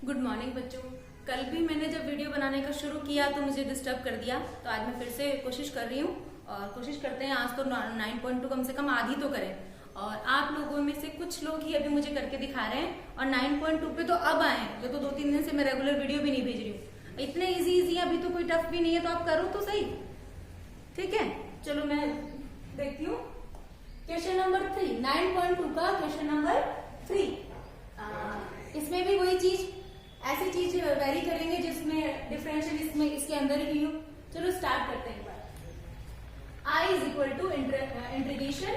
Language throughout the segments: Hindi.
गुड मॉर्निंग बच्चों। कल भी मैंने जब वीडियो बनाने का शुरू किया तो मुझे डिस्टर्ब कर दिया, तो आज मैं फिर से कोशिश कर रही हूँ और कोशिश करते हैं आज तो 9.2 कम से कम आधी तो करें। और आप लोगों में से कुछ लोग ही अभी मुझे करके दिखा रहे हैं और 9.2 पे तो अब आए हैं, जो तो 2-3 दिन से मैं रेगुलर वीडियो भी नहीं भेज रही हूँ। इतने इजी अभी तो कोई टफ भी नहीं है, तो आप करो तो सही। ठीक है, चलो मैं देखती हूँ क्वेश्चन नंबर 3, 9.2 का क्वेश्चन नंबर 3। इसमें भी वही चीज, ऐसी चीज वेरी करेंगे जिसमें डिफरेंशियल इसमें इसके अंदर ही हो। चलो स्टार्ट करते हैं एक बार। I is equal to integration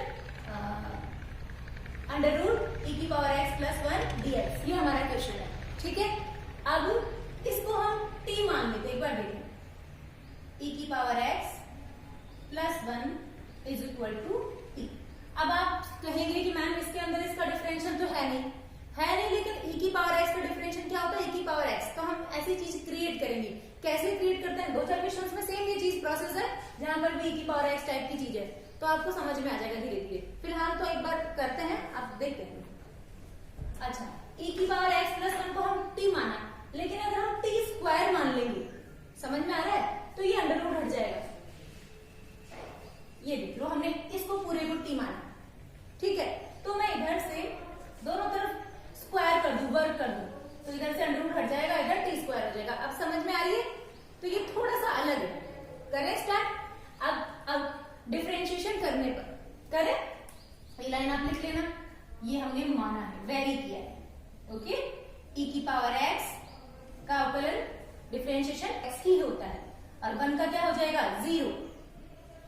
under root e की पावर x प्लस 1 dx, ये हमारा क्वेश्चन है। ठीक है, अब इसको हम t मान लेते हैं। एक बार देखें, e की power x plus 1 is equal to t। अब आप कहेंगे कि मैम इसके अंदर इसका डिफरेंशियल तो है नहीं, लेकिन e की पावर x का डिफरेंशियल क्या होता है? e की पावर x। तो हम ऐसी चीज क्रिएट करेंगे। कैसे क्रिएट करते हैं? 2-4 क्वेश्चंस में सेम ये चीज प्रोसेस है, जहां पर भी e की पावर x टाइप की चीज है, तो आपको समझ में आ जाएगा धीरे धीरे। फिलहाल तो एक बार करते हैं, आप देखते हैं। अच्छा, e की पावर x प्लस 1 को हम t माना, लेकिन अगर हम t स्क्वायर मान लेंगे, समझ में आ रहा है, तो ये अंडर रूट हट जाएगा। ये देख लो, हमने इसको पूरे को t माना। ठीक है, तो मैं इधर से दोनों तरफ स्क्वायर कर दूं, वर्क कर दूं, तो इधर से अंडर रूट हट जाएगा, इधर टी स्क्वायर हो जाएगा। अब समझ में आ रही है? तो ये थोड़ा सा अलग है। करें स्टार्ट। अब डिफरेंशिएशन करने पर करें, ये लाइन आप लिख लेना, ये हमने माना है, वेरी किया है। ओके, e की पावर x का अवकलन डिफरेंशिएशन x ही होता है, और 1 का क्या हो जाएगा? 0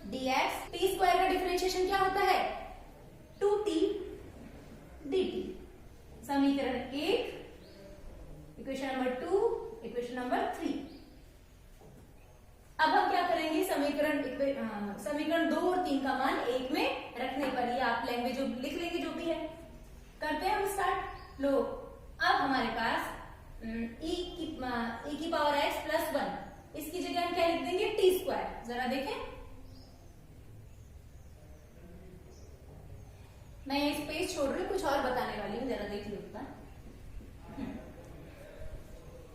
dx। टी स्क्वायर का डिफरेंशिएशन क्या होता है? 2t dt। समीकरण 1, इक्वेशन नंबर 2, इक्वेशन नंबर 3। अब हम क्या करेंगे? समीकरण 2 और 3 का मान 1 में रखने पर, ये आप लैंग्वेज लिख लेंगे जो भी है। करते हैं हम स्टार्ट। लो, अब हमारे पास e की पावर x प्लस 1, इसकी जगह हम क्या लिख देंगे? T square. जरा देखें, मैं ये स्पेस छोड़ रही हूँ, कुछ और बताने वाली हूँ, जरा देख लो।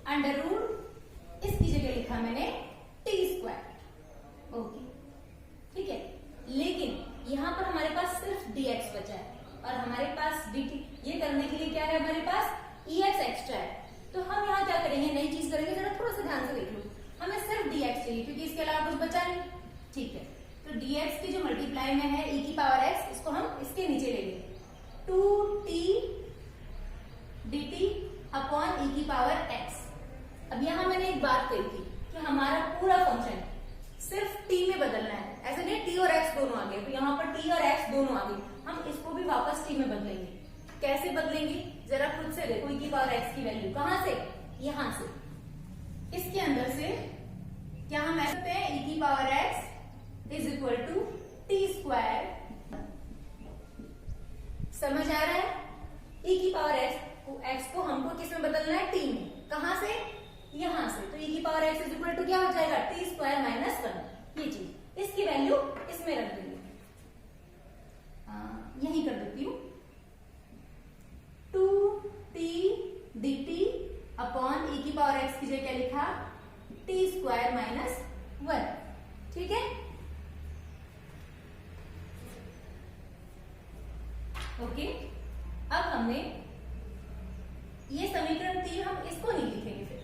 अंडर रूट, इसकी जगह लिखा मैंने टी स्क्वायर। ओके, ठीक है, लेकिन यहां पर हमारे पास सिर्फ dx बचा है और हमारे पास dt। ये करने के लिए क्या है? हमारे पास ex एक्स्ट्रा है। तो हम यहाँ क्या करेंगे? नई चीज करेंगे, जरा थोड़ा सा ध्यान से देख लो। हमें सिर्फ dx चाहिए, क्योंकि इसके अलावा कुछ बचा नहीं। ठीक है, तो dx की जो मल्टीप्लाई में है e की पावर x, इसको हम इसके नीचे ले लेंगे, 2t dt अपॉन e की पावर x। अब यहां मैंने एक बात कही थी कि हमारा पूरा फंक्शन सिर्फ t में बदलना है। ऐसे नहीं t और x दोनों आ गए, तो यहाँ पर t और x दोनों आ गए, हम इसको भी वापस t में बदलेंगे। कैसे बदलेंगे? जरा खुद से देखो। e की पावर x की वैल्यू कहां से? यहां से, इसके अंदर से क्या हम ऐसे हैं? e की power x is equal to t square. समझ आ रहा है? e की पावर x को हमको किस में बदलना है? t में। कहां से? यहां से। तो e की power x is equal to क्या हो जाएगा? T square minus 1। ये चीज, इसकी वैल्यू इसमें रख देंगे। यही कर देती हूं, 2t dt अपॉन e की पावर x की जगह क्या लिखा? T square minus 1। ठीक है, ओके। अब हमने ये समीकरण 3, हम इसको नहीं लिखेंगे, फिर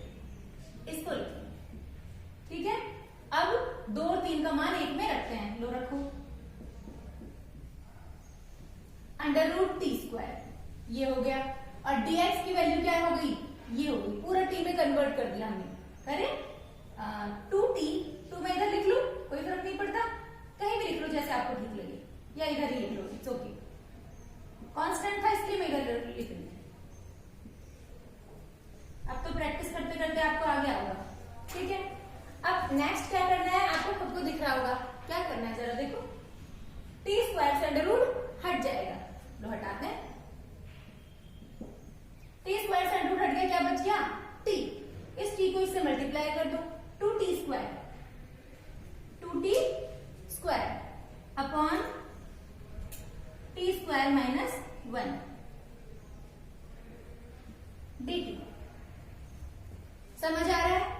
इसको लिखेंगे। ठीक है, अब 2 और 3 का मान 1 में रखते हैं। लो रखो, अंडर रूट टी स्क्वायर, ये हो गया, और dx की वैल्यू क्या हो गई? ये हो गई, पूरा t में कन्वर्ट कर दिया हमने। करें 2t, 2 में इधर लिख लो, कोई फर्क नहीं पड़ता, कहीं भी लिख लो जैसे आपको ठीक लगे, या इधर ही लिख लो, इट्स ओके। कांस्टेंट था इसलिए मैं इधर लिख रही हूं। अब तो प्रैक्टिस करते करते आपको आ गया होगा। ठीक है, अब नेक्स्ट क्या करना है? आपको खुद को दिख रहा होगा क्या करना है, जरा देखो। टी स्क्वायर से अंडर रूट हट जाएगा, लो हटाते हैं। टी स्क्वायर से अंडर रूट हट गया, क्या बच गया? टी। इस टी को इससे मल्टीप्लाई कर दो, 2t square, 2t square upon T square minus 1 dt। समझ आ रहा है?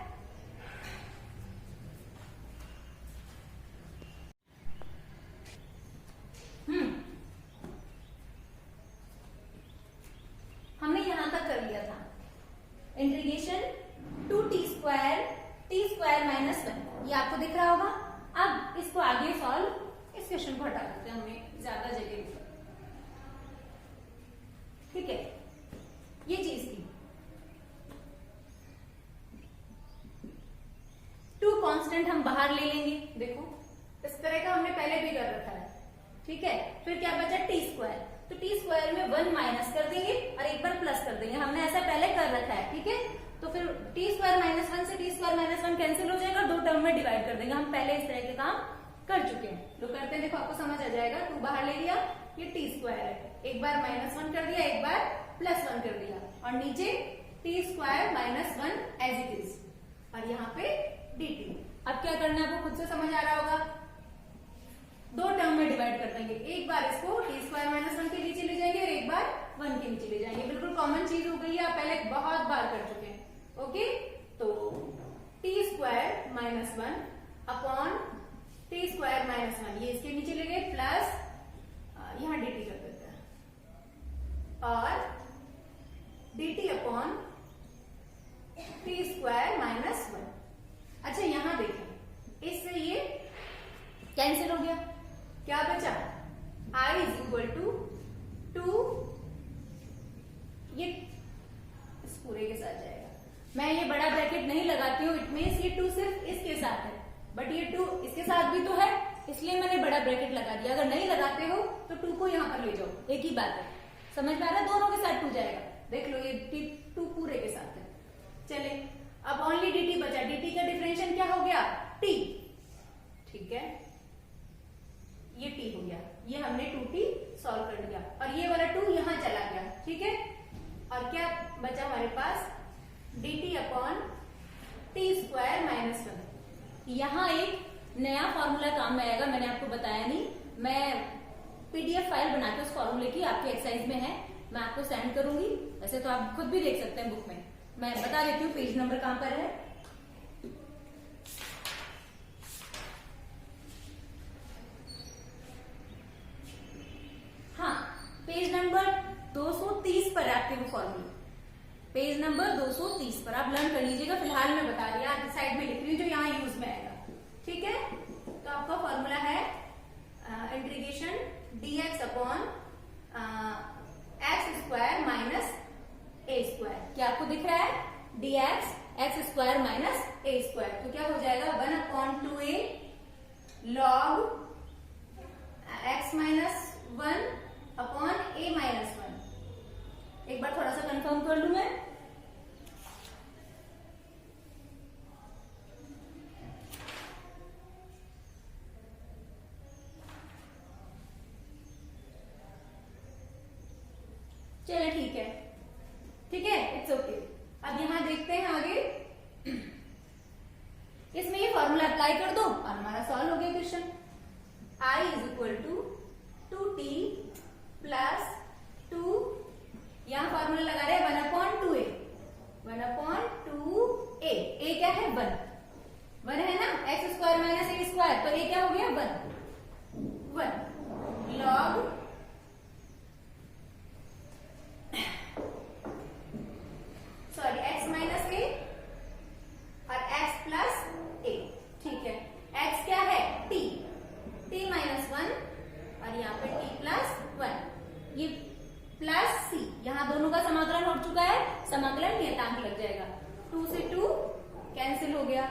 हमने यहां तक कर लिया था integration to t square minus 1, ये आपको दिख रहा होगा। अब इसको आगे सॉल्व, इस क्वेश्चन को हटा देते हैं, हमें ज्यादा जगह, ठीक है। ये चीज थी टू कांस्टेंट हम बाहर ले लेंगे, देखो इस तरह का हमने पहले भी कर रखा है, ठीक है। फिर क्या बचा टी स्क्वायर, तो टी स्क्वायर में 1 माइनस कर देंगे और एक बार प्लस कर देंगे, हमने ऐसा पहले कर रखा है, ठीक है। तो फिर टी स्क्वायर माइनस 1 से टी स्क्वायर माइनस 1 कैंसिल हो जाएगा, दो टर्म में डिवाइड कर देंगे। हम पहले इस तरह के काम कर चुके हैं, जो करते हैं देखो आपको समझ आ जाएगा। टू बाहर ले लिया, ये टी स्क्वायर है, एक बार -1 कर दिया, एक बार +1 कर दिया, और नीचे t square minus 1 as it is, और यहाँ पे dt। अब क्या करना है आपको खुद से समझ आ रहा होगा, दो टर्म में डिवाइड कर देंगे, एक बार इसको टी स्क्वायर माइनस 1 के नीचे ले जाएंगे और एक बार 1 के नीचे ले जाएंगे। बिल्कुल कॉमन चीज हो गई है, आप पहले बहुत बार कर चुके हैं, ओके। तो T square minus 1 upon T square minus 1, ये इसके नीचे ले गए, प्लस यहां dt कर देते हैं, और dt upon T square minus 1। अच्छा यहां देखें, इससे ये कैंसिल हो गया, क्या बचा, i इज इक्वल टू 2, ये इस पूरे के साथ जाएगा। मैं ये बड़ा ब्रैकेट नहीं लगाती हूँ, इट मीन्स ये 2 सिर्फ इसके साथ है, बट ये 2 इसके साथ भी तो है, इसलिए मैंने बड़ा ब्रैकेट लगा दिया। अगर नहीं लगाते हो तो 2 को यहां पर ले जाओ, एक ही बात है, समझ में आ रहा है, दोनों के साथ 2 जाएगा, देख लो ये 2 पूरे के साथ है। चले अब ओनली dt बचा, dt का डिफरेंशियल क्या हो गया, t, ठीक है, ये t हो गया, ये हमने 2t सॉल्व कर लिया, और ये वाला 2 यहां चला गया, ठीक है। और क्या बचा हमारे पास, dt upon T square minus 1। यहां एक नया फॉर्मूला काम में आएगा, मैंने आपको बताया नहीं, मैं पीडीएफ फाइल बना के उस फॉर्मूले की आपके एक्सरसाइज में है, मैं आपको सेंड करूंगी, वैसे तो आप खुद भी देख सकते हैं बुक में, मैं बता देती हूँ पेज नंबर कहां पर है। हाँ, पेज नंबर 230 पर आपके वो फॉर्मूला, पेज नंबर 230 पर आप लर्न कर लीजिएगा। फिलहाल मैं बता रही हूँ, साइड में लिख रही हूँ जो यहाँ यूज में आएगा, ठीक है। तो आपका फॉर्मूला है integration dx upon x square minus a square, क्या आपको दिख रहा है, dx x square minus a square, तो क्या हो जाएगा 1/2a log x minus 1 upon a minus 1। एक बार थोड़ा सा कंफर्म कर लूं मैं, चलो ठीक है, ठीक है, इट्स ओके। अब यहां देखते हैं आगे, इसमें ये फॉर्मूला अप्लाई कर दो और हमारा सॉल्व हो गया question. i is equal to 2t plus 2, यहां फॉर्मूला लगा रहे हैं 1/2a, 1/2a, a क्या है 1 है ना, x square minus a square, तो a क्या हो गया 1 लॉग x माइनस ए और x प्लस ए, ठीक है। x क्या है t माइनस 1 और यहाँ पे t प्लस 1, ये प्लस c, यहाँ दोनों का समाकलन हो चुका है, समाकलन नियतांक लग जाएगा, 2 से 2 कैंसिल हो गया।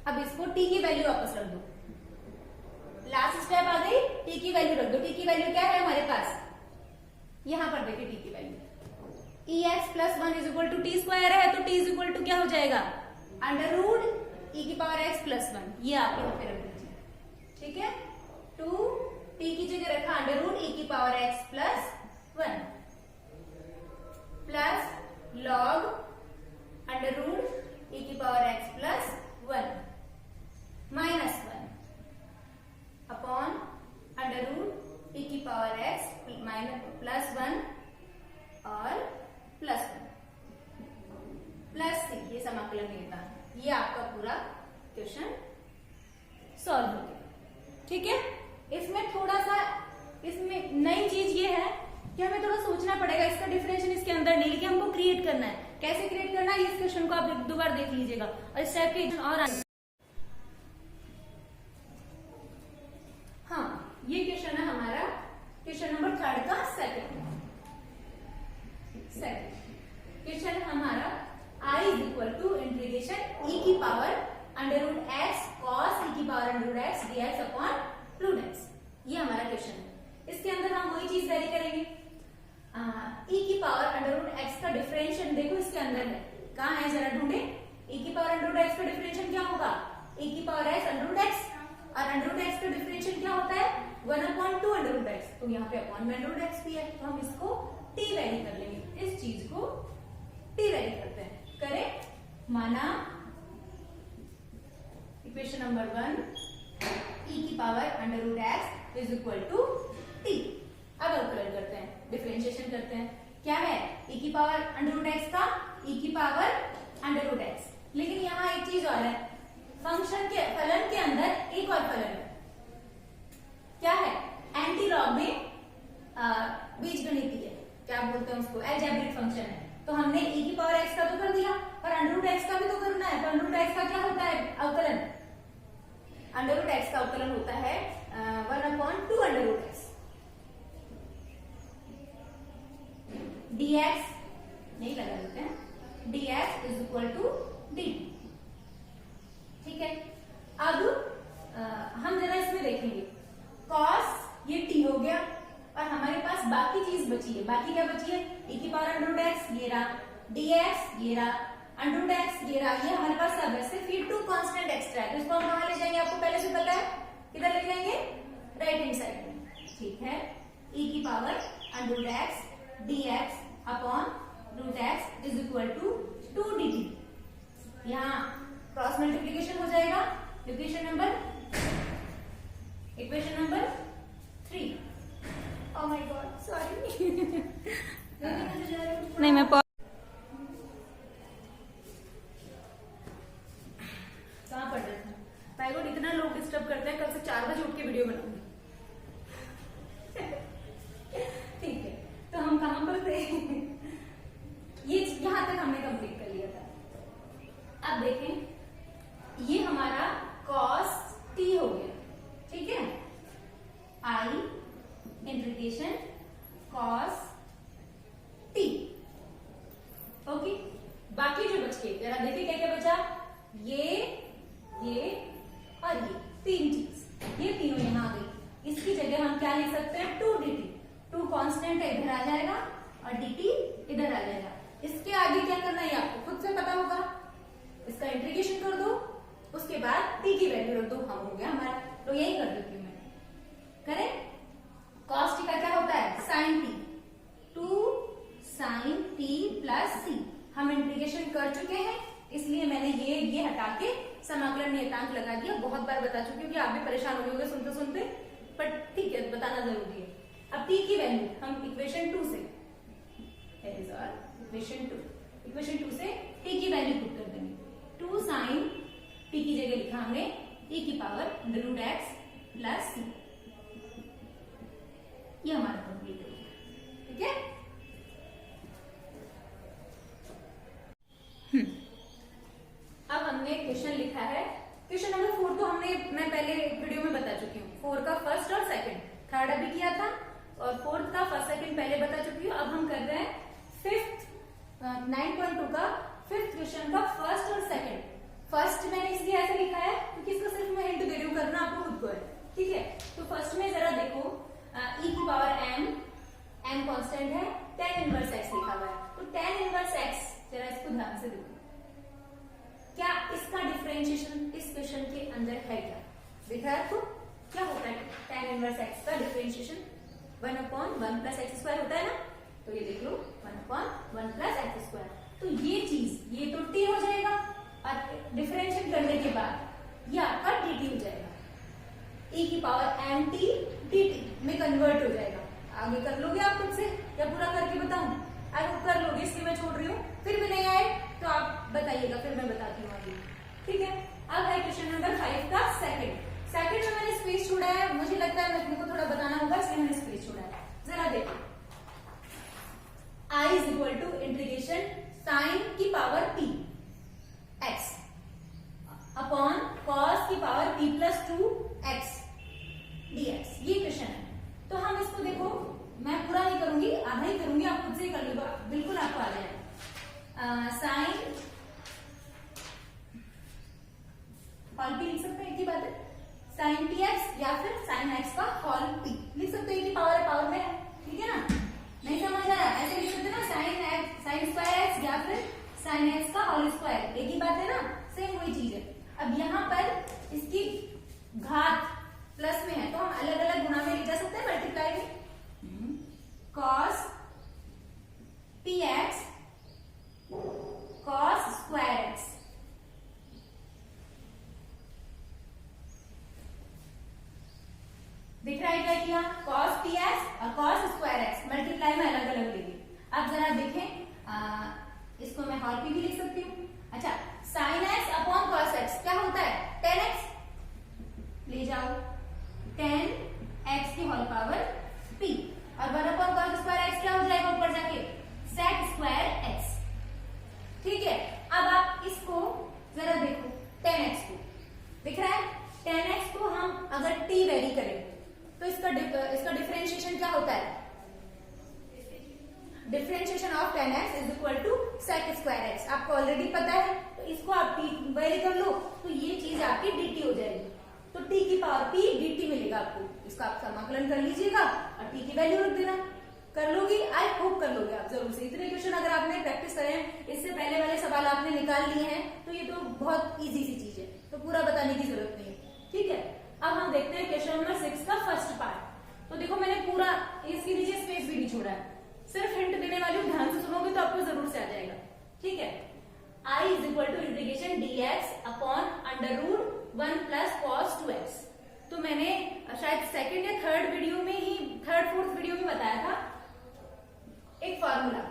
अब इसको t की वैल्यू वापस रख दो, लास्ट स्टेप आ गई, t की वैल्यू रख दो। t की वैल्यू क्या है हमारे पास, यहां पर देखिए t की value ex plus 1 is equal to t square है, तो t इज इक्वल टू क्या हो जाएगा, अंडर रूट e की पावर x प्लस 1, ये आप यहाँ पे रख दीजिए, ठीक है। 2 t की जगह रखा अंडर रूट e की power x plus 1 plus log under root e की power x plus 1 minus 1 upon under root e की पावर x माइनस प्लस 1 और प्लस 1 प्लस c, ये समाकलन नियतांक एक्स का डिफरेंशियल इसके अंदर नहीं, लेकिन हमको क्रिएट करना है। कैसे क्रिएट करना है, इस क्वेश्चन को आप एक दो बार देख लीजिएगा और इस टाइप के और हाँ, ये क्वेश्चन है हमारा क्वेश्चन नंबर 3 का सेकंड क्वेश्चन है हमारा I is equal to integration e की power under root x cos e की power under root x dx upon root x. ये हमारा क्वेश्चन है। इसके अंदर हम वही चीज वेरी करेंगे। e की पावर अंडर रूट एक्स का डिफरेंशियल देखो इसके अंदर है, कहाँ है जरा ढूंढे। e की पावर अंडर रूट एक्स का डिफरेंशियल क्या होगा, e की power x under root x, और अंडर रूट एक्स का डिफरेंशियल क्या होता है 1/2 अंडर रूट एक्स, तो यहाँ पे अपॉन में अंडर रूट एक्स भी है, तो हम इसको t वैरी कर लेंगे। इस चीज को t वैरी करते हैं। करें, माना इक्वेशन नंबर 1 e की power under root x is equal to t। अब अवकलन करते हैं, डिफरेंशिएशन करते हैं। क्या है, e की पावर अंडर रूट एक्स का e की पावर अंडर रूट एक्स। लेकिन यहाँ एक चीज और है, फंक्शन के फलन के अंदर एक और फलन है, क्या है, एंटी लॉग में बीजगणितीय, क्या बोलते हैं उसको, अलजेब्रिक फंक्शन है। तो हमने e की पावर x का तो कर दिया, पर अंडर रूट x का भी तो करना है। तो अंडर रूट x का क्या होता है अवकलन, अंडर रूट x का अवकलन होता है 1/2 अंडर रूट x dx, नहीं लगा देते हैं, dx is equal to dt। ठीक है, अब हम जरा इसमें देखेंगे, cos ये t हो गया और हमारे पास बाकी चीज बची है। बाकी क्या बची है, e की पावर अंडर रूट एक्स ये रहा, dx ये रहा, अंडर रूट एक्स ये रहा, ये हमारे पास सब है। सिर्फ ये 2 कांस्टेंट एक्स्ट्रा है, तो इसको हम कहां ले जाएंगे, आपको पहले से पता है, किधर ले जाएंगे, राइट हैंड साइड में। ठीक है, e की power under root x dx upon root x is equal to 2 dt। यहाँ क्रॉस मल्टीप्लीकेशन हो जाएगा। Equation number 3। Oh my God, sorry। नहीं मैं कहाँ पढ़ रहे थे, भाई को इतना लोग डिस्टर्ब करते हैं, कल से 4 बजे उठ के वीडियो बनाऊंगी। ठीक है, तो हम कहाँ पर थे, ये यहाँ तक हमने कंप्लीट कर लिया था। अब देखें, ये हमारा cos t हो गया। ठीक है, I integration cos t। Okay, बाकी जो बच के जरा देखिए क्या क्या बचा, ये और ये 3 चीज, ये तीनों यहाँ आ गई। इसकी जगह हम क्या लिख सकते हैं, 2 dt। 2 कांस्टेंट है, इधर आ जाएगा और dt इधर आ जाएगा। इसके आगे क्या करना है आपको खुद से पता होगा, इसका इंटीग्रेशन कर दो, उसके बाद t की वैल्यू रख दो, हम हो गया हमारा। तो यही कर देती हूँ मैं, करें। cos t का क्या होता है, sin t, 2 sin t plus c। हम इंटीग्रेशन कर चुके हैं, इसलिए मैंने ये हटा के समाकलन नियतांक लगा दिया। बहुत बार बता चुकी हूँ कि आप भी परेशान हो गए होंगे सुनते सुनते, पर ठीक है, बताना जरूरी है। अब t की वैल्यू हम इक्वेशन 2 से, इक्वेशन 2 से t की वैल्यू पुट कर देंगे। 2 sin t की जगह लिखा हमने e की power under root x plus c। ये हमारा कंप्लीट हो गया। ठीक है, अब हमने क्वेश्चन लिखा है, क्वेश्चन नंबर 4 तो मैं पहले वीडियो में बता चुकी हूँ। 4 का फर्स्ट और सेकंड, थर्ड अभी किया था, और 4th का फर्स्ट सेकंड पहले बता चुकी हूँ। अब हम कर रहे हैं 9.2 का 5th क्वेश्चन का फर्स्ट और सेकंड। फर्स्ट मैंने इसलिए ऐसे लिखा है क्योंकि इसको सिर्फ मैं हिंट दे रही हूँ, करना आपको खुद को है। ठीक है, तो फर्स्ट में जरा देखो, e की पावर m कांस्टेंट है, tan इनवर्स x लिखा हुआ है। तो tan इनवर्स x, जरा इसको ध्यान से देखो, क्या इसका डिफरेंशिएशन इस क्वेश्चन के अंदर है क्या, देखा है आपको क्या होता है tan इनवर्स x का डिफरेंशिएशन, 1/1 प्लस एक्स स्क्वायर होता है ना। तो ये देख लो 1/1 प्लस एक्स स्क्वायर। तो ये चीज, ये तो t हो जाएगा, और डिफरेंशिएट करने के बाद ये आपका dt हो जाएगा, e की पावर mt dt में कन्वर्ट हो जाएगा। आगे कर लोगे आप खुद से, या पूरा करके बताऊं, अगर कर लोगे इसलिए मैं छोड़ रही हूँ, फिर भी नहीं आए तो आप बताइएगा, फिर मैं बताती हूँ आगे। ठीक है, अब है क्वेश्चन नंबर 5 का सेकंड में मैंने स्पेस छोड़ा है, मुझे लगता है मेरे को थोड़ा बताना होगा, इसलिए मैंने स्पेस छोड़ा है। जरा देखो, I is equal to integration sine की power p x upon cos की power p plus 2 x dx। ये क्वेश्चन है। तो हम इसको देखो, मैं पूरा नहीं करूंगी, आधा ही करूंगी, आप खुद से ही कर लो, बिल्कुल आपको आ जाएगा। साइन होल पी लिख सकते हैं, एक ही बात है, साइन पी एक्स या फिर साइन एक्स का होल पी लिख सकते हैं, एक ही पावर है, पावर में है, ठीक है ना। नहीं समझ आया ऐसे लिख सकते हैं ना, sine x sine square x या फिर साइन एक्स का होल स्क्वायर, एक ही बात है ना, सेम वही चीज है। अब यहाँ पर इसकी घात प्लस में है तो हम अलग अलग गुणा में लिख जा सकते हैं, मल्टीप्लाई में, cos P x cos square x, दिख रहा है क्या किया, कॉस पी एक्स और कॉस स्क्वायर एक्स मल्टीप्लाई में अलग अलग लिखी। अब जरा देखें, इसको मैं होल पी भी लिख सकती हूँ। अच्छा, sine x upon cos x क्या होता है, टेन एक्स ले जाओ, टेन एक्स की होल पावर पी, और 1 अपॉन कॉस स्क्वायर एक्स क्या हो जाएगा ऊपर जाके, सेक स्क्वायर एक्स, ठीक है। अब आप इसको जरा देखो, 10x को दिख रहा है, 10x को हम अगर t वेरी करें तो इसका डिफरेंशिएशन क्या होता है, differentiation of 10x is equal to sec square x, आपको ऑलरेडी पता है, तो इसको आप t वेरी कर लो तो ये चीज आपकी dt हो जाएगी, तो t की पावर p dt मिलेगा आपको, इसका आप समाकलन कर लीजिएगा और t की वैल्यू रख देना। कर लोगी, आई होप कर लोगे आप जरूर से। इतने क्वेश्चन अगर आपने प्रैक्टिस करे हैं, इससे पहले वाले सवाल आपने निकाल लिए हैं, तो ये तो बहुत इजी सी चीज है, तो पूरा बताने की जरूरत नहीं है, ठीक है। अब हम देखते हैं क्वेश्चन नंबर 6 का फर्स्ट पार्ट। तो देखो मैंने पूरा इसके नीचे स्पेस भी नहीं छोड़ा है, सिर्फ हिंट देने वाली हूँ, ध्यान से सुनोगे तो आपको जरूर से आ जाएगा, ठीक है। I is equal to integration dx upon under root 1 plus cos 2x। तो मैंने शायद सेकंड या थर्ड फोर्थ वीडियो में बताया था एक formula,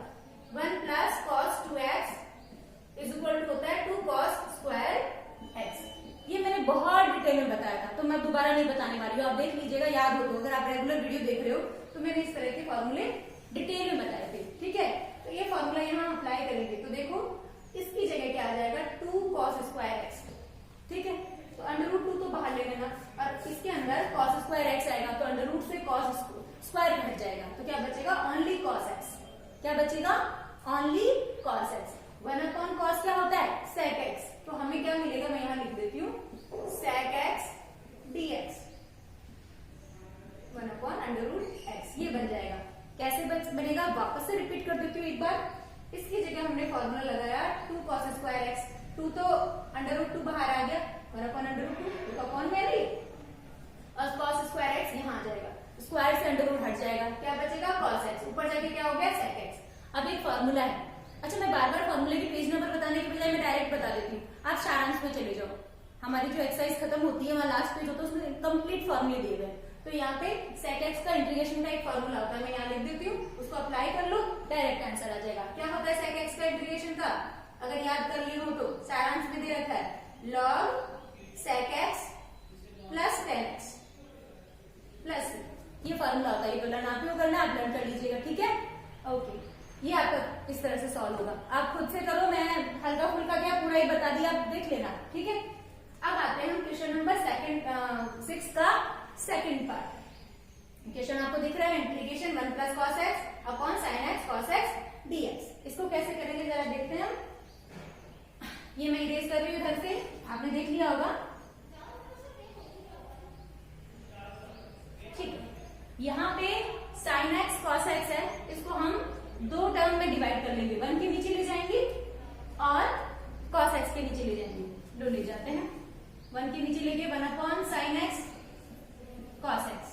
1 plus cos 2x is equal to होता है 2 कॉस स्क्वायर x। ये मैंने बहुत डिटेल में बताया था, तो मैं दोबारा नहीं बताने वाली हूँ, आप देख लीजिएगा, याद हो तो, अगर आप रेगुलर वीडियो देख रहे हो तो मैंने इस तरह के फॉर्मूले डिटेल में बताए थे, ठीक है। तो ये फॉर्मूला यहाँ अप्लाई करेंगे तो देखो इसकी जगह क्या आ जाएगा, 2 कॉस स्क्वायर एक्स, ठीक है। तो अंडर रूट 2 तो बाहर ले लेना, और इसके अंदर कॉस स्क्वायर एक्स आएगा, तो अंडर रूट से कॉस स्क्वायर हट जाएगा, तो क्या बचेगा, ओनली कॉस एक्स। क्या बचेगा, only cos x. 1 upon cos क्या होता है, सेक एक्स, तो हमें क्या मिलेगा, मैं यहाँ लिख देती हूँ, sec x dx 1 upon under root x, ये बन जाएगा। कैसे बनेगा, वापस से रिपीट कर देती हूँ एक बार। इसकी जगह हमने फॉर्मूला लगाया 2 कॉस स्क्वायर एक्स, 2 तो अंडर रूट 2 बाहर आ गया, 1 अपॉन अंडर रूट 2 तो अपॉन वैल्यू, और कॉस स्क्वायर एक्स यहाँ आ जाएगा, स्क्वायर से अंडर रूट हट जाएगा, क्या बचेगा, कॉस एक्स, ऊपर जाके क्या हो गया, सेक एक्स। अब एक फॉर्मूला है, अच्छा मैं बार बार फॉर्मूले के पेज नंबर बताने के बजाय मैं डायरेक्ट बता देती हूँ, आप सारांश में चले जाओ, हमारी जो एक्सरसाइज खत्म होती है वहां लास्ट पेज होता है, उसमें कंप्लीट फॉर्मूले दिए हुए हैं। तो यहाँ पे सेक एक्स का इंटीग्रेशन का एक फॉर्मूला होता है, मैं यहाँ लिख देती हूँ, उसको अप्लाई कर लो, डायरेक्ट आंसर आ जाएगा। क्या होता है सेक एक्स का इंटीग्रेशन का, अगर याद कर ली हो तो सारांश में दे रखा है, log sec x plus 10x plus, ये फॉर्मूला होता है, ये तो लर्न आप ही करना, आप लर्न कर लीजिएगा, ठीक है, ओके। ये आपका इस तरह से सॉल्व होगा, आप खुद से करो, मैं हल्का फुल्का क्या पूरा ही बता दिया, आप देख लेना, ठीक है। अब आते हैं हम क्वेश्चन नंबर 6 का सेकंड पार्ट। क्वेश्चन आपको दिख रहा है, integration 1 plus cos x upon sine x cos x dx। इसको कैसे करेंगे जरा देखते हैं हम। ये मैं इरेज कर रही हूँ इधर से, आपने देख लिया होगा, ठीक है। यहाँ पे साइन एक्स कॉस एक्स है, इसको हम 2 टर्म में डिवाइड कर लेंगे, 1 के नीचे ले जाएंगे और कॉस एक्स के नीचे ले जाएंगे, लो ले जाते हैं, 1 के नीचे लेके 1 upon sine x cos x,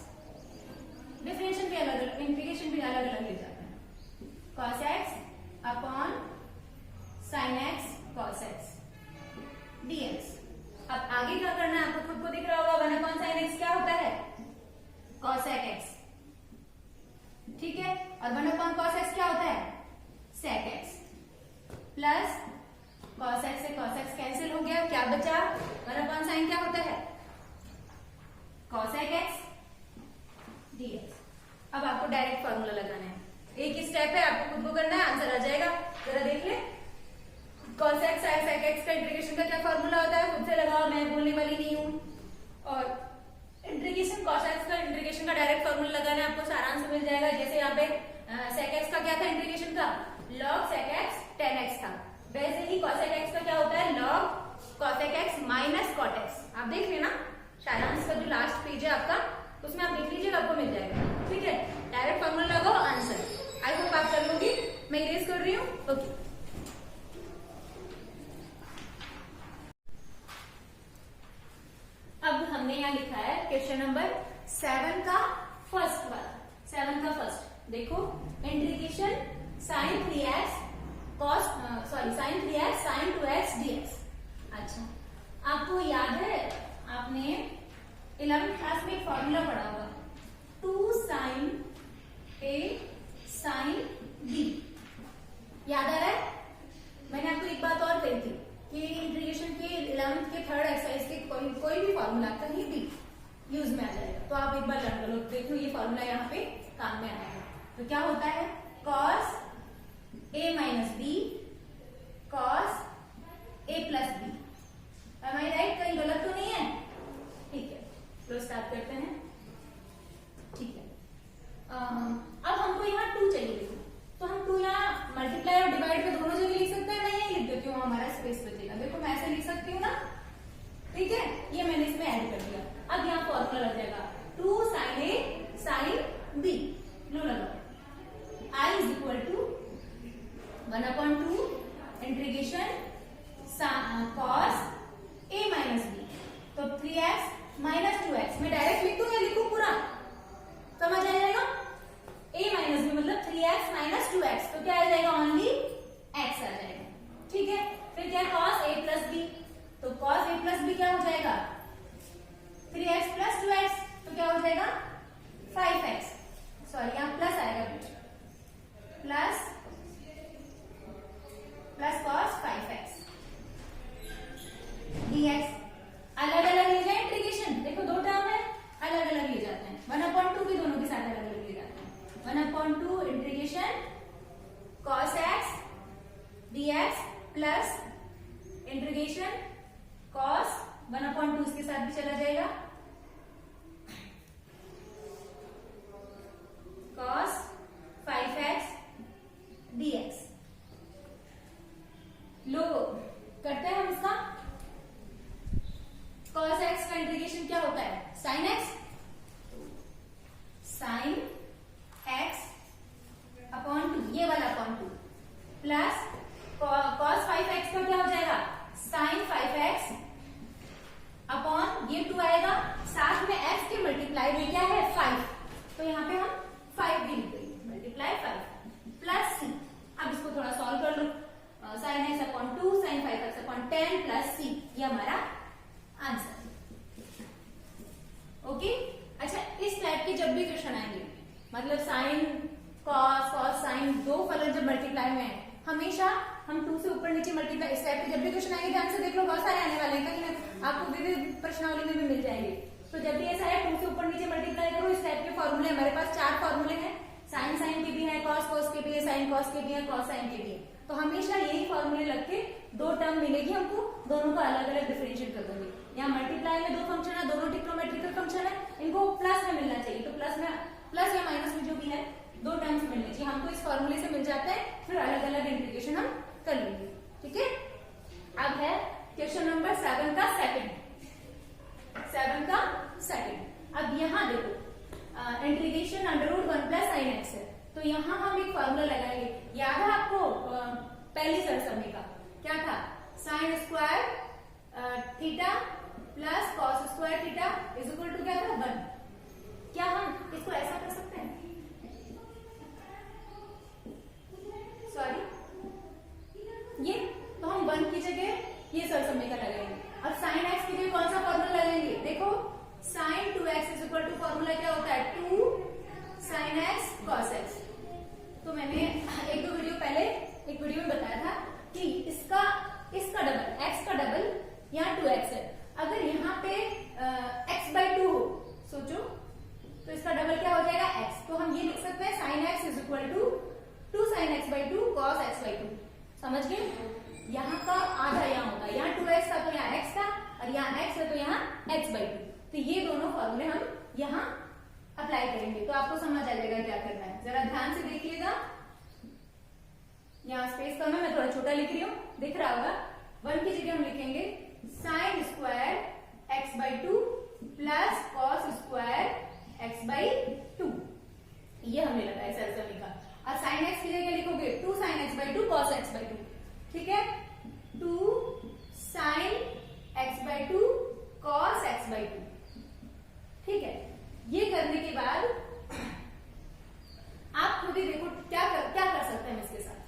differentiation भी अलग अलग, इंटीग्रेशन भी अलग अलग ले जाते हैं, cos x upon sine x cos x dx। अब आगे क्या करना है, आपको खुद को दिख रहा होगा, 1 अपॉन साइन एक्स क्या होता है, कॉसेक एक्स, ठीक है, और 1 अपॉन कॉस एक्स क्या होता है, sec x, plus cos x से कॉस एक्स कैंसिल हो गया, क्या बचा, 1 अपॉन साइन क्या होता है, कॉसेक एक्स dx। अब आपको डायरेक्ट फॉर्मूला लगाना है, एक ही स्टेप है, आपको खुद को करना है, आंसर sec x का इंटीग्रेशन का क्या फॉर्मूला होता है, खुद से लगाओ, मैं बोलने वाली नहीं हूँ। और इंटीग्रेशन cos x का इंटीग्रेशन का डायरेक्ट फॉर्मूला लगाना है, आपको सारांश मिल जाएगा। जैसे यहाँ पे sec x का क्या था इंटीग्रेशन का, log sec x tan x था, वैसे ही cosec x का क्या होता है, log cosec x minus cot x। आप देख लेना सारांश का जो लास्ट पेज है आपका, उसमें आप देख लीजिएगा, आपको मिल जाएगा। ठीक है, डायरेक्ट फॉर्मूला लगाओ, आंसर। आई होप आप कर लोगी, मैं इरेज कर रही हूँ। ओके, अब हमने यहाँ लिखा है क्वेश्चन नंबर 7 का फर्स्ट वाला, 7 का फर्स्ट देखो, integration sin 3x cos sin 3x sin 2x dx। अच्छा, आपको याद है, आपने 11th क्लास में एक फॉर्मूला पढ़ा होगा, 2 sin a sin b, याद आ रहा है? मैंने आपको एक बात और कही थी कि इंटीग्रेशन के 11th के थर्ड एक्सरसाइज के कोई भी फॉर्मूला कहीं भी यूज में आ जाएगा, तो आप एक बार लर्न कर लो। देखो ये फॉर्मूला यहाँ पे काम में आया है, तो क्या होता है, cos a minus b cos a plus b. Am I right? कहीं गलत तो नहीं है? ठीक है, तो स्टार्ट करते हैं। ठीक है, अब हमको यहाँ 2 चाहिए, देखो, तो हम 2 यहाँ मल्टीप्लाई और डिवाइड में दोनों जगह लिख सकते हैं, मैं यही लिख देती हूँ, हमारा स्पेस बचेगा। देखो मैं ऐसे लिख सकती हूँ ना, ठीक है, ये मैंने इसमें ऐड कर दिया। अब यहाँ फॉर्मूला लग जाएगा 2 sin a sin b, लो लगाओ, I is equal to 1/2 integration cos a minus b, तो 3x माइनस 2x, मैं डायरेक्ट लिख दूं या लिखूं पूरा, समझ आ जाएगा। a माइनस b मतलब 3x माइनस 2x, तो क्या आ जाएगा, ओनली x आ जाएगा। ठीक है, फिर क्या cos a प्लस b, तो cos a प्लस b क्या हो जाएगा, 3x प्लस 2x, तो क्या हो जाएगा 5x, सॉरी यहाँ प्लस आएगा बीच, प्लस cos 5x dx। अलग अलग ले जाए इंटीग्रेशन, देखो 2 टर्म है, अलग अलग ले जाते हैं, 1/2 भी दोनों के साथ अलग अलग ले जाते हैं, 1/2 integration cos x dx plus integration cos 1/2 इसके साथ भी चला जाएगा, cos 5x dx। लो करते हैं हम इसका, cos x का इंटीग्रेशन क्या होता है, sin x, sin x upon 2, ये वाला अपॉन 2, प्लस cos 5x का क्या हो जाएगा, sin 5x अपॉन ये 2 आएगा, साथ में x के मल्टीप्लाई में क्या है 5, तो यहाँ पे हम 5 भी लिख देंगे, मल्टीप्लाई 5 प्लस c। अब इसको थोड़ा सॉल्व कर लो, sin x upon 2 sin 5x upon 10 plus c, ये हमारा आंसर। ओके, अच्छा, इस टाइप के जब भी क्वेश्चन आएंगे, मतलब साइन cos साइन, 2 फलन जब मल्टीप्लाई में है, हमेशा हम 2 से ऊपर नीचे मल्टीप्लाई, इस टाइप के जब भी क्वेश्चन आएंगे ध्यान से देख लो, बहुत सारे आने वाले हैं, कहीं आपको विविध प्रश्नावली में भी मिल जाएंगे। तो जब भी ऐसा है 2 से ऊपर नीचे मल्टीप्लाई करो, इस टाइप के फॉर्मूले, हमारे पास 4 फॉर्मूले हैं, साइन साइन के भी है, cos के भी है, साइन cos के भी है, cos साइन के भी है, तो हमेशा यही फॉर्मूले लग के 2 टर्म मिलेगी हमको, दोनों का अलग अलग डिफरेंशिएट कर दोगे। यहाँ मल्टीप्लाई में 2 फंक्शन है, दोनों ट्रिग्नोमेट्रिकल फंक्शन है, इनको प्लस में मिलना चाहिए, तो प्लस या माइनस में जो भी है 2 टर्म्स मिलने चाहिए, हमको इस फॉर्मूले से मिल जाता है, फिर अलग अलग इंटीग्रेशन हम कर लेंगे। ठीक है, अब है क्वेश्चन नंबर 7 का सेकंड। अब यहाँ देखो, इंटीग्रेशन √1 प्लस sin x है, तो यहाँ हम एक फॉर्मूला लगाएंगे, याद है आपको पहली सरसरनी का क्या था, sine square theta plus cos square theta is equal to क्या था 1। क्या हम इसको ऐसा कर सकते हैं, सॉरी ये, तो हम 1 की जगह ये सरसरनी का लगाएंगे, और साइन x की जगह कौन सा फॉर्मूला लगाएंगे, देखो sine 2x is equal to formula क्या होता है 2 sin x cos x। तो मैंने 1-2 वीडियो पहले एक वीडियो में बताया था कि इसका डबल, x का डबल यहाँ 2x है, अगर यहाँ पे x/2 हो, सोचो, तो इसका डबल क्या हो जाएगा x, तो हम ये लिख सकते हैं sin x is equal to 2 sin x/2 cos x/2। समझ गए, यहाँ का आधा यहाँ होता यहाँ x है तो यहाँ x/2। तो ये दोनों फॉर्मूले हम यहाँ अप्लाई करेंगे तो आपको समझ आ जाएगा क्या करना है। जरा ध्यान से देखिएगा, यहाँ स्पेस कम है, मैं थोड़ा छोटा लिख रही हूँ, दिख रहा होगा। 1 की जगह हम लिखेंगे sine square x/2 plus cos square x/2। ये हमने लगाया सरसमी का। और साइन x की जगह लिखोगे 2 sin x/2 cos x/2। ठीक है, 2 sin x/2 cos x/2। ठीक है, ये करने के बाद आप खुद ही देखो क्या कर सकते हैं इसके साथ।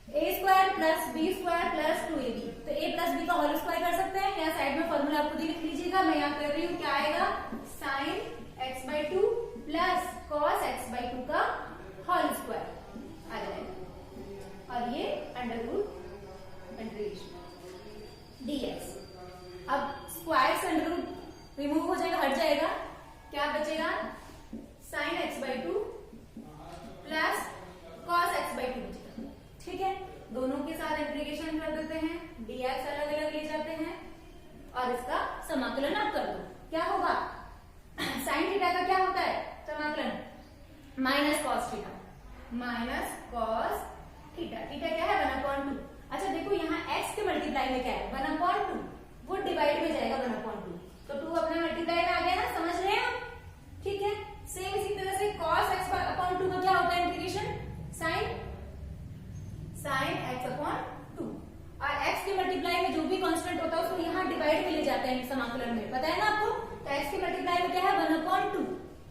a square plus b square plus 2ab, तो a प्लस बी का होल स्क्वायर कर सकते हैं। यहाँ साइड में फॉर्मूला आप खुद ही लिख लीजिएगा, मैं यहाँ कर रही हूँ। क्या आएगा, sign x/2 plus cos x/2 का होल स्क्वायर आ जाएगा, और ये अंडर रूट इंटीग्रेशन dx। अब स्क्वायर से अंडर रूट रिमूव हो जाएगा, हट जाएगा, क्या बचेगा, sign x/2 plus cos x/2 बचेगा। ठीक है, दोनों के साथ इंटीग्रेशन कर देते हैं, dx अलग अलग ले जाते हैं और इसका समाकलन आप कर दो। क्या होगा, साइन थीटा का क्या होता है समाकलन, minus cos theta, minus cos theta. Theta क्या है 1/2। अच्छा देखो यहाँ x के मल्टीप्लाई में क्या है 1/2, वो डिवाइड में जाएगा 1/2, तो 2 अपना मल्टीप्लाई में आ गया ना, समझ रहे हैं आप। ठीक है, सेम इसी तरह से cos x/2 का क्या होता है इंटीग्रेशन, साइन x/2, और x के मल्टीप्लाई में जो भी कांस्टेंट होता है उसको यहाँ डिवाइड में ले जाते हैं समाकलन में, पता है ना आपको। तो x के मल्टीप्लाई में क्या है 1/2,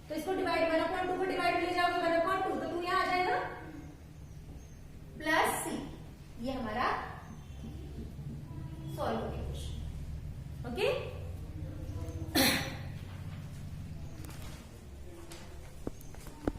तो इसको डिवाइड 1/2 को डिवाइड में ले जाओगे 1/2, तो 2 यहाँ आ जाएगा प्लस c। ये हमारा सॉल्व हो गया।